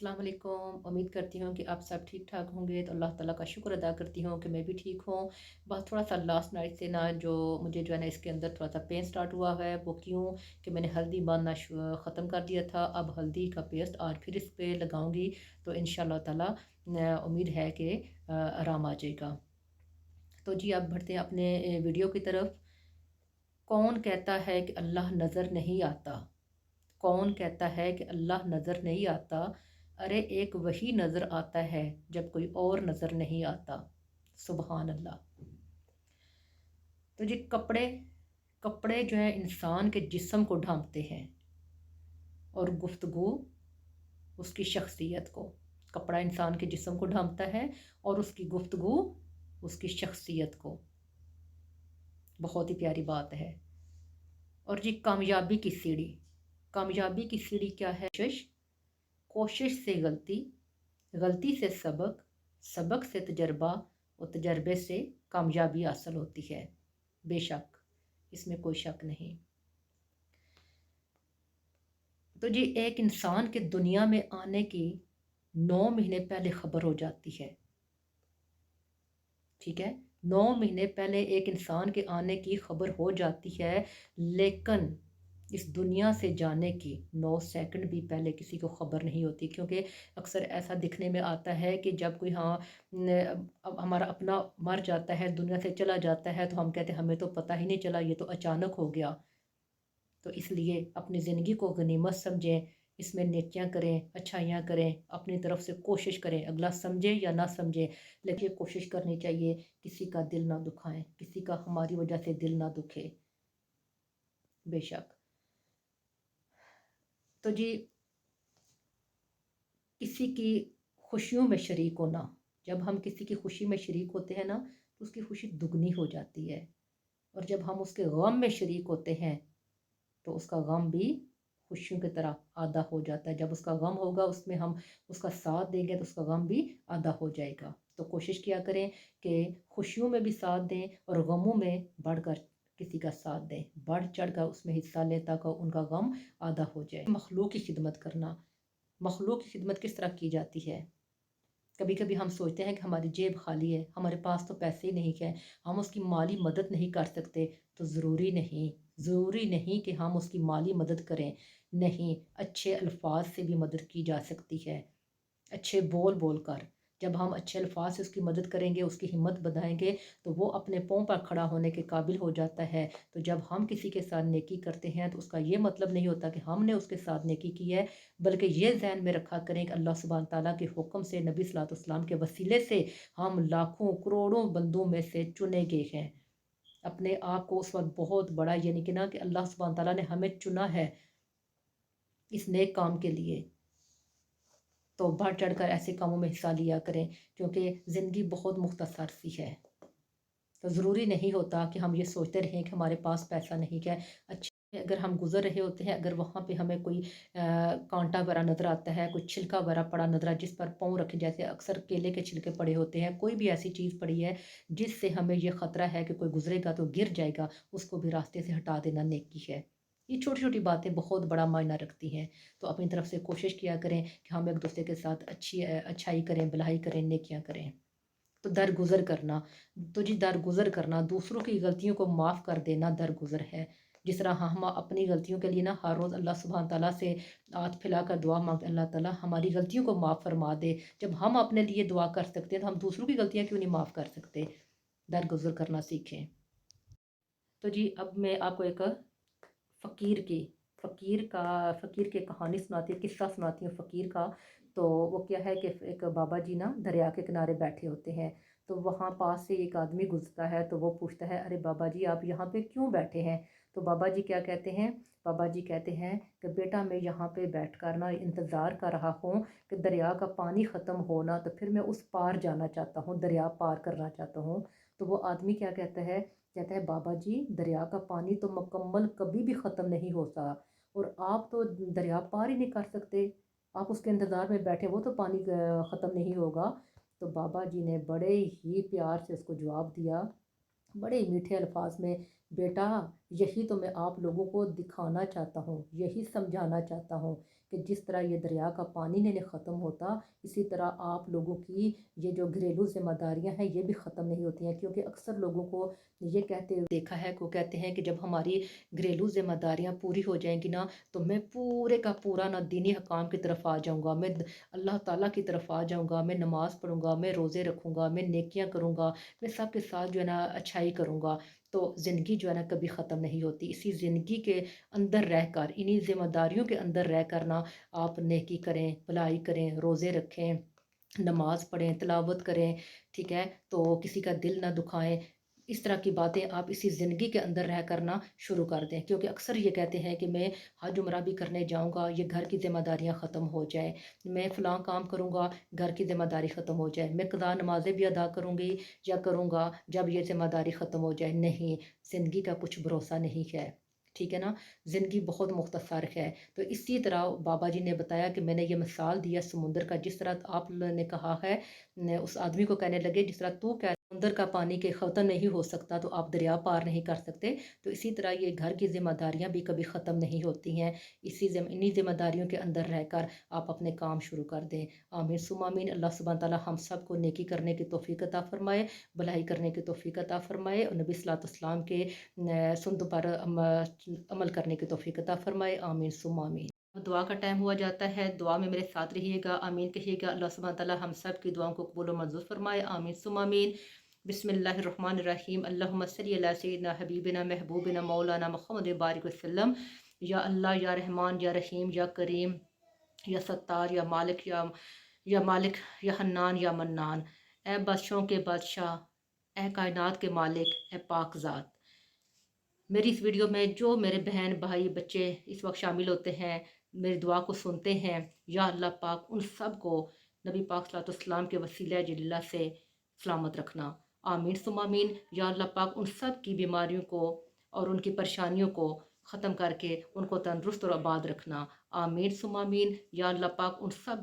अस्सलाम वालेकुम। उम्मीद करती हूँ कि आप सब ठीक ठाक होंगे। तो अल्लाह ताला का शुक्र अदा करती हूँ कि मैं भी ठीक हूँ। बस थोड़ा सा लास्ट नाइट से ना जो मुझे जो है ना इसके अंदर थोड़ा सा पेन स्टार्ट हुआ है। वो क्यों कि मैंने हल्दी बांधना ख़त्म कर दिया था। अब हल्दी का पेस्ट आज फिर इस पर लगाऊंगी तो इंशाल्लाह ताला उम्मीद है कि आराम आ जाएगा। तो जी आप बढ़ते हैं अपने वीडियो की तरफ। कौन कहता है कि अल्लाह नज़र नहीं आता? कौन कहता है कि अल्लाह नज़र नहीं आता? अरे एक वही नज़र आता है जब कोई और नज़र नहीं आता। सुबहान अल्लाह। तो जी कपड़े कपड़े जो है इंसान के जिस्म को ढांपते हैं और गुफ्तगू उसकी शख्सियत को। कपड़ा इंसान के जिस्म को ढांपता है और उसकी गुफ्तगू उसकी शख्सियत को। बहुत ही प्यारी बात है। और जी कामयाबी की सीढ़ी, कामयाबी की सीढ़ी क्या है? कोशिश, कोशिश से गलती, गलती से सबक, सबक से तजर्बा और तजर्बे से कामयाबी हासिल होती है। बेशक इसमें कोई शक नहीं। तो जी एक इंसान के दुनिया में आने की 9 महीने पहले खबर हो जाती है। ठीक है, 9 महीने पहले एक इंसान के आने की खबर हो जाती है, लेकिन इस दुनिया से जाने की 9 सेकंड भी पहले किसी को खबर नहीं होती। क्योंकि अक्सर ऐसा दिखने में आता है कि जब कोई अब हमारा अपना मर जाता है, दुनिया से चला जाता है, तो हम कहते हैं हमें तो पता ही नहीं चला, ये तो अचानक हो गया। तो इसलिए अपनी ज़िंदगी को गनीमत समझें, इसमें नेकियां करें, अच्छाइयाँ करें, अपनी तरफ से कोशिश करें, अगला समझे या ना समझे, लेकिन कोशिश करनी चाहिए किसी का दिल ना दुखाएं, किसी का हमारी वजह से दिल ना दुखे। बेशक। तो जी किसी की खुशियों में शरीक होना, जब हम किसी की खुशी में शरीक होते हैं ना तो उसकी खुशी दुगनी हो जाती है। और जब हम उसके गम में शरीक होते हैं तो उसका गम भी खुशियों की तरह आधा हो जाता है। जब उसका गम होगा उसमें हम उसका साथ देंगे तो उसका गम भी आधा हो जाएगा। तो कोशिश किया करें कि खुशियों में भी साथ दें और गमों में बढ़कर किसी का साथ दें, बढ़ चढ़ कर उसमें हिस्सा लें ताकि उनका गम आधा हो जाए। मखलूक की खिदमत करना, मखलूक की खिदमत किस तरह की जाती है? कभी कभी हम सोचते हैं कि हमारी जेब खाली है, हमारे पास तो पैसे ही नहीं है, हम उसकी माली मदद नहीं कर सकते। तो ज़रूरी नहीं, ज़रूरी नहीं कि हम उसकी माली मदद करें। नहीं, अच्छे अल्फाज से भी मदद की जा सकती है, अच्छे बोल बोल कर। जब हम अच्छे अल्फाज से उसकी मदद करेंगे, उसकी हिम्मत बढ़ाएंगे, तो वो अपने पाँव पर खड़ा होने के काबिल हो जाता है। तो जब हम किसी के साथ नेकी करते हैं तो उसका ये मतलब नहीं होता कि हमने उसके साथ नेकी की है, बल्कि ये जहन में रखा करें कि अल्लाह सुब्हान ताला के हुक्म से, नबी सल्लल्लाहु अलैहि वसल्लम के वसीले से हम लाखों करोड़ों बंदों में से चुने गए हैं। अपने आप को उस वक्त बहुत बड़ा यानी कि ना कि अल्लाह सुब्हान ताला ने हमें चुना है इस नेक काम के लिए। तो बढ़ चढ़ कर ऐसे कामों में हिस्सा लिया करें, क्योंकि ज़िंदगी बहुत मुख्तसर सी है। तो ज़रूरी नहीं होता कि हम ये सोचते रहें कि हमारे पास पैसा नहीं है। अच्छा, अगर हम गुज़र रहे होते हैं, अगर वहाँ पे हमें कोई कांटा भरा नज़र आता है, कोई छिलका भरा पड़ा नज़र आ, जिस पर पाँव रखे, जैसे अक्सर केले के छिलके पड़े होते हैं, कोई भी ऐसी चीज़ पड़ी है जिससे हमें ये ख़तरा है कि कोई गुज़रेगा तो गिर जाएगा, उसको भी रास्ते से हटा देना नेकी है। ये छोटी छोटी बातें बहुत बड़ा मायना रखती हैं। तो अपनी तरफ से कोशिश किया करें कि हम एक दूसरे के साथ अच्छाई करें, भलाई करें, नेकियां करें। तो दरगुजर करना, तो जी दरगुजर करना, दूसरों की गलतियों को माफ़ कर देना दरगुजर है। जिस तरह हम अपनी गलतियों के लिए ना हर रोज़ अल्लाह सुबहान ताला से हाथ फैलाकर दुआ मांगते, अल्लाह ताला हमारी गलतियों को माफ़ फरमा दे। जब हम अपने लिए दुआ कर सकते हैं तो हम दूसरों की गलतियाँ क्यों नहीं माफ़ कर सकते? दरगुजर करना सीखें। तो जी अब मैं आपको एक फ़कीर की फ़कीर की कहानी सुनाती हूँ, किस्सा सुनाती हूँ फ़कीर का। तो वो क्या है कि एक बाबा जी ना दरिया के किनारे बैठे होते हैं। तो वहाँ पास से एक आदमी गुजरता है, तो वो पूछता है, अरे बाबा जी आप यहाँ पे क्यों बैठे हैं? तो बाबा जी क्या कहते हैं? बाबा जी कहते हैं कि बेटा मैं यहाँ पे बैठ कर ना इंतज़ार कर रहा हूँ कि दरिया का पानी ख़त्म होना, तो फिर मैं उस पार जाना चाहता हूँ, दरिया पार करना चाहता हूँ। तो वो आदमी क्या कहता है? कहता है बाबा जी दरिया का पानी तो मुकम्मल कभी भी ख़त्म नहीं होता, और आप तो दरिया पार ही नहीं कर सकते, आप उसके इंतज़ार में बैठे, वो तो पानी ख़त्म नहीं होगा। तो बाबा जी ने बड़े ही प्यार से उसको जवाब दिया, बड़े मीठे अल्फाज में بیٹا یہی تو میں آپ لوگوں کو دکھانا چاہتا ہوں، یہی سمجھانا چاہتا ہوں کہ جس طرح یہ دریا کا پانی نہیں ختم ہوتا، اسی طرح آپ لوگوں کی یہ جو گھریلو ذمہ داریاں ہیں یہ بھی ختم نہیں ہوتی ہیں۔ کیونکہ اکثر لوگوں کو یہ کہتے ہوئے دیکھا ہے کہ وہ کہتے ہیں کہ جب ہماری گھریلو ذمہ داریاں پوری ہو جائیں گی نا تو میں پورے کا پورا نا دینی حکام کی طرف آ جاؤں گا، میں اللہ تعالیٰ کی طرف آ جاؤں گا، میں نماز پڑھوں گا، میں روزے رکھوں گا، میں نیکیاں کروں گا، میں سب کے ساتھ جو ہے نا اچھائی کروں گا۔ تو زندگی جو ہے نا کبھی ختم نہیں ہوتی۔ اسی زندگی کے اندر رہ کر، انہی ذمہ داریوں کے اندر رہ کر نا آپ نیکی کریں، بھلائی کریں، روزے رکھیں، نماز پڑھیں، تلاوت کریں، ٹھیک ہے، تو کسی کا دل نہ دکھائیں۔ اس طرح کی باتیں آپ اسی زندگی کے اندر رہ کرنا شروع کر دیں، کیونکہ اکثر یہ کہتے ہیں کہ میں حج عمرہ بھی کرنے جاؤں گا، یہ گھر کی ذمہ داریاں ختم ہو جائیں، میں فلاں کام کروں گا، گھر کی ذمہ داری ختم ہو جائے، میں قضا نمازیں بھی ادا کروں گی یا کروں گا جب یہ ذمہ داری ختم ہو جائے۔ نہیں، زندگی کا کچھ بھروسہ نہیں ہے، ٹھیک ہے نا، زندگی بہت مختصر ہے۔ تو اسی طرح بابا جی نے بتایا کہ میں نے یہ مثال دیا سمندر کا، جس طرح آپ نے کہا ہے، اس آدمی کو کہنے لگے جس طرح تو کہہ سمندر کا پانی کے ختم نہیں ہو سکتا تو آپ دریا پار نہیں کر سکتے، تو اسی طرح یہ گھر کی ذمہ داریاں بھی کبھی ختم نہیں ہوتی ہیں۔ انہی ذمہ داریوں کے اندر رہ کر آپ اپنے کام شروع کر دیں۔ آمین ثم آمین۔ اللہ سبحانہ تعالیٰ ہم سب کو نیکی کرنے کی توفیق عطا فرمائے، بھلائی کرنے کی توفیق عطا فرمائے، اور نبی صلی اللہ علیہ وسلم کے سنتوں پر عمل کرنے کی توفیق عطا فرمائے۔ آمین ثم آمین۔ دعا کا ٹائم ہوا جاتا ہے، دعا میں میرے ساتھ رہیے گا، آمین کہیے گا۔ اللہ سبحانہ تعالیٰ ہم سب کی دعاؤں کو قبول و منظور فرمائے، آمین ثم آمین۔ بسم اللہ الرحمن الرحیم، اللہم صلی علی سیدنا حبیبنا محبوبنا مولانا محمد بارک وسلم۔ یا اللہ، یا رحمان، یا رحیم، یا کریم، یا ستار، یا مالک، یا مالک، یا حنان، یا منان، اے بادشاہوں کے بادشاہ، اے کائنات کے مالک، اے پاک ذات، میری اس ویڈیو میں جو میرے بہن بھائی بچے اس وقت شامل ہوتے ہیں، میری دعا کو سنتے ہیں، یا اللہ پاک ان سب کو نبی پاک صلی اللہ علیہ وسلم کے وسیلہ جلیلہ سے سلامت رکھنا، آمین ثم آمین۔ یا اللہ پاک ان سب کی بیماریوں کو اور ان کی پریشانیوں کو ختم کر کے ان کو تندرست اور آباد رکھنا، آمین ثم آمین۔ یا اللہ پاک ان سب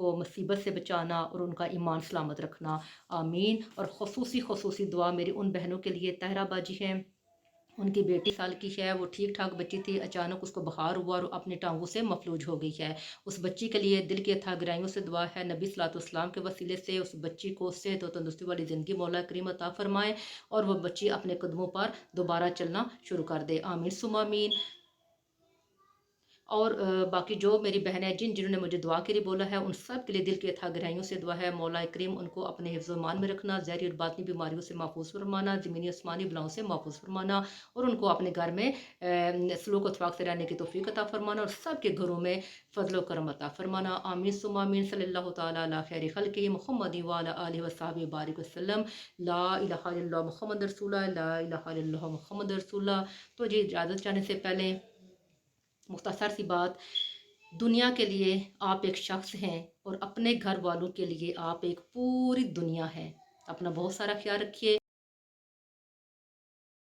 کو مصیبت سے بچانا اور ان کا ایمان سلامت رکھنا، آمین۔ اور خصوصی دعا میری ان بہنوں کے لیے، طاہرہ باجی ہیں، ان کی بیٹی سال کی ہے، وہ ٹھیک ٹھاک بچی تھی، اچانک اس کو بخار ہوا اور اپنے ٹانگوں سے مفلوج ہو گئی ہے۔ اس بچی کے لیے دل کی اتھا گہرائیوں سے دعا ہے، نبی صلی اللہ علیہ وسلم کے وسیلے سے اس بچی کو صحت و تندرستی والی زندگی مولا کریم عطا فرمائے اور وہ بچی اپنے قدموں پر دوبارہ چلنا شروع کر دے، آمین ثم آمین۔ اور باقی جو میری بہنیں جنہوں نے مجھے دعا کے لیے بولا ہے، ان سب کے لیے دل کی اتھا گہرائیوں سے دعا ہے، مولا کریم ان کو اپنے حفظ و ایمان میں رکھنا، ظاہری اور باطنی بیماریوں سے محفوظ فرمانا، زمینی آسمانی بلاؤں سے محفوظ فرمانا، اور ان کو اپنے گھر میں سلوک و اتفاق سے رہنے کی توفیق عطا فرمانا، اور سب کے گھروں میں فضل و کرم عطا فرمانا، آمین ثم آمین۔ صلی اللہ تعالیٰ علی خیر خلقہ محمد وعلی آلہ وصحبہ بارک وسلم۔ لا الہ الا اللہ محمد رسول اللہ، لا الہ الا اللہ محمد رسول اللہ۔ تو جی اجازت چاہنے سے پہلے مختصر سی بات، دنیا کے لیے آپ ایک شخص ہیں اور اپنے گھر والوں کے لیے آپ ایک پوری دنیا ہے۔ اپنا بہت سارا خیال رکھیے۔